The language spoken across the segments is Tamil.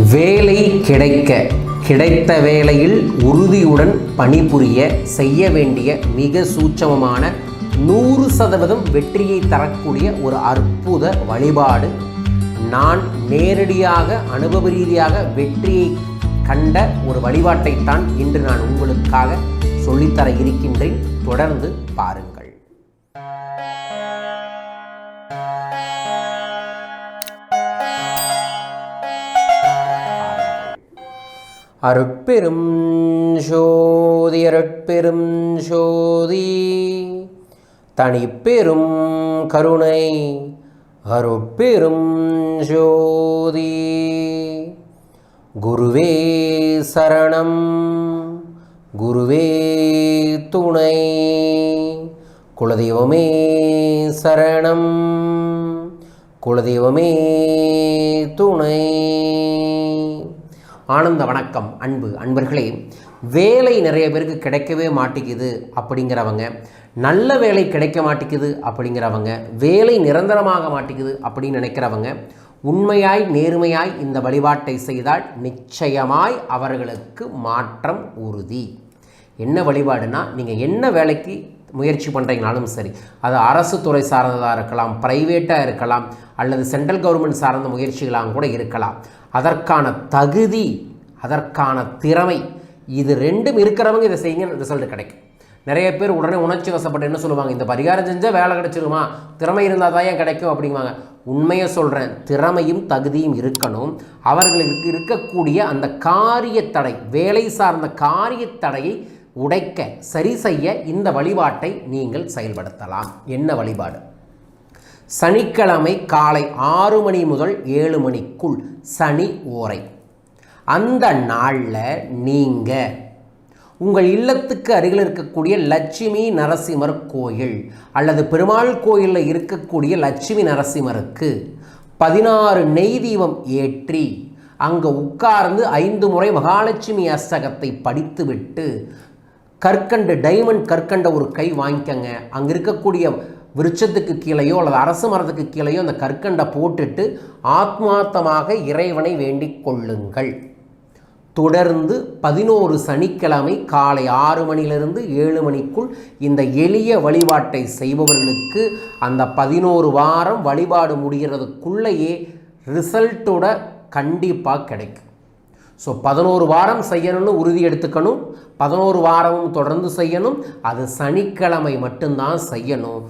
வேலை கிடைத்த வேலையில் உறுதியுடன் பணிபுரிய செய்ய வேண்டிய மிக சூட்சமமான 100% வெற்றியை தரக்கூடிய ஒரு அற்புத வழிபாடு. நான் நேரடியாக அனுபவ ரீதியாக வெற்றியை கண்ட ஒரு வழிபாட்டைத்தான் இன்று நான் உங்களுக்காக சொல்லித்தர இருக்கின்றேன். தொடர்ந்து பாருங்கள். அருட்பெரும் ஜோதி அருட்பெரும் ஜோதி தனிப்பெரும் கருணை அருட்பெரும் ஜோதி. குருவே சரணம் குருவே துணை, குலதெய்வமே சரணம் குலதெய்வமே துணை. ஆனந்த வணக்கம் அன்பர்களே. வேலை நிறைய பேருக்கு கிடைக்கவே மாட்டேங்குது அப்படிங்கிறவங்க, நல்ல வேலை கிடைக்க மாட்டேங்குது அப்படிங்கிறவங்க, வேலை நிரந்தரமாக மாட்டேங்குது அப்படின்னு நினைக்கிறவங்க உண்மையாய் நேர்மையாய் இந்த வழிபாட்டை செய்தால் நிச்சயமாய் அவர்களுக்கு மாற்றம் உறுதி. என்ன வழிபாடுனா, நீங்கள் என்ன வேலைக்கு முயற்சி பண்ணுறீங்கனாலும் சரி, அது அரசு துறை சார்ந்ததாக இருக்கலாம், ப்ரைவேட்டாக இருக்கலாம், அல்லது சென்ட்ரல் கவர்மெண்ட் சார்ந்த முயற்சிகளாக கூட இருக்கலாம். அதற்கான தகுதி, அதற்கான திறமை, இது ரெண்டும் இருக்கிறவங்க இதை செய்யுங்க, ரிசல்ட் கிடைக்கும். நிறைய பேர் உடனே உணர்ச்சி வசப்பட்டு என்ன சொல்லுவாங்க, இந்த பரிகாரம் செஞ்சால் வேலை கிடைச்சிருமா, திறமை இருந்தால் தான் ஏன் கிடைக்கும் அப்படிங்குவாங்க. உண்மையை சொல்கிறேன், திறமையும் தகுதியும் இருக்கணும். அவர்களுக்கு இருக்கக்கூடிய அந்த காரியத்தடை, வேலை சார்ந்த காரியத்தடையை உடைக்க சரி செய்ய இந்த வழிபாட்டை நீங்கள் செயல்படுத்தலாம். என்ன வழிபாடு? சனிக்கிழமை காலை 6 மணி முதல் 7 மணிக்குள் சனி ஓரை. அந்த நாளில் நீங்கள் உங்கள் இல்லத்துக்கு அருகில் இருக்கக்கூடிய லட்சுமி நரசிம்மர் கோயில் அல்லது பெருமாள் கோயிலில் இருக்கக்கூடிய லட்சுமி நரசிம்மருக்கு 16 நெய் தீபம் ஏற்றி அங்கே உட்கார்ந்து 5 முறை மகாலட்சுமி அஷ்டகத்தை படித்துவிட்டு கற்கண்டு, டைமண்ட் கற்கண்ட ஒரு கை வாங்கிக்கங்க. அங்கே இருக்கக்கூடிய விருட்சத்துக்கு கீழேயோ அல்லது அரசு மரத்துக்கு கீழேயோ அந்த கற்கண்டை போட்டுட்டு ஆத்மார்த்தமாக இறைவனை வேண்டிக் கொள்ளுங்கள். தொடர்ந்து 11 சனிக்கிழமை காலை 6 மணியிலிருந்து 7 மணிக்குள் இந்த எளிய வழிபாட்டை செய்பவர்களுக்கு அந்த 11 வாரம் வழிபாடு முடிகிறதுக்குள்ளேயே ரிசல்ட்டோட கண்டிப்பாக கிடைக்கும். ஸோ 11 வாரம் செய்யணும்னு உறுதி எடுத்துக்கணும். 11 வாரமும் தொடர்ந்து செய்யணும். அது சனிக்கிழமை மட்டும்தான் செய்யணும்.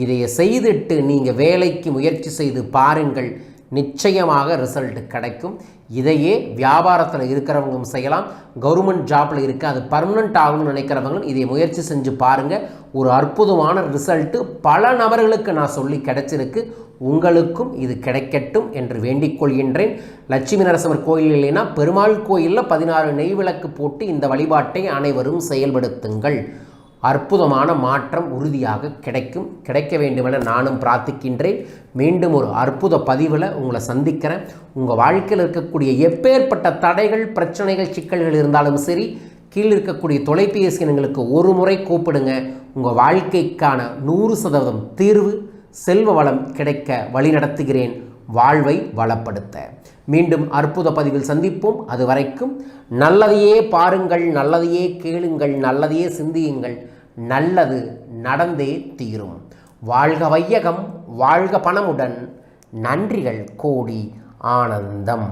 இதை செய்துட்டு நீங்கள் வேலைக்கு முயற்சி செய்து பாருங்கள், நிச்சயமாக ரிசல்ட் கிடைக்கும். இதையே வியாபாரத்தில் இருக்கிறவங்களும் செய்யலாம், கவர்மெண்ட் ஜாப்பில் இருக்க அது பர்மனெண்ட் ஆகணும்னு நினைக்கிறவங்களும் இதை முயற்சி செஞ்சு பாருங்கள். ஒரு அற்புதமான ரிசல்ட்டு பல நபர்களுக்கு நான் சொல்லி கிடைச்சிருக்கு. உங்களுக்கும் இது கிடைக்கட்டும் என்று வேண்டிக் கொள்கின்றேன். லட்சுமி நரசிம்மர் கோயில் இல்லைன்னா பெருமாள் கோயிலில் 16 நெய் விளக்கு போட்டு இந்த வழிபாட்டை அனைவரும் செயல்படுத்துங்கள். அற்புதமான மாற்றம் உறுதியாக கிடைக்க வேண்டுமென நானும் பிரார்த்திக்கின்றேன். மீண்டும் ஒரு அற்புத பதிவில் உங்களை சந்திக்கிறேன். உங்கள் வாழ்க்கையில் இருக்கக்கூடிய எப்பேற்பட்ட தடைகள், பிரச்சனைகள், சிக்கல்கள் இருந்தாலும் சரி, கீழே இருக்கக்கூடிய தொலைபேசி எண்களுக்கு ஒரு முறை கூப்பிடுங்க. உங்கள் வாழ்க்கைக்கான 100% தீர்வு, செல்வ வளம் கிடைக்க வழிநடத்துகிறேன். வாழ்வை வளப்படுத்த மீண்டும் அற்புத பதிவில் சந்திப்போம். அது வரைக்கும் நல்லதையே பாருங்கள், நல்லதையே கேளுங்கள், நல்லதையே சிந்தியுங்கள். நல்லது நடந்தே தீரும். வாழ்க வையகம், வாழ்க பணமுடன். நன்றிகள் கோடி. ஆனந்தம்.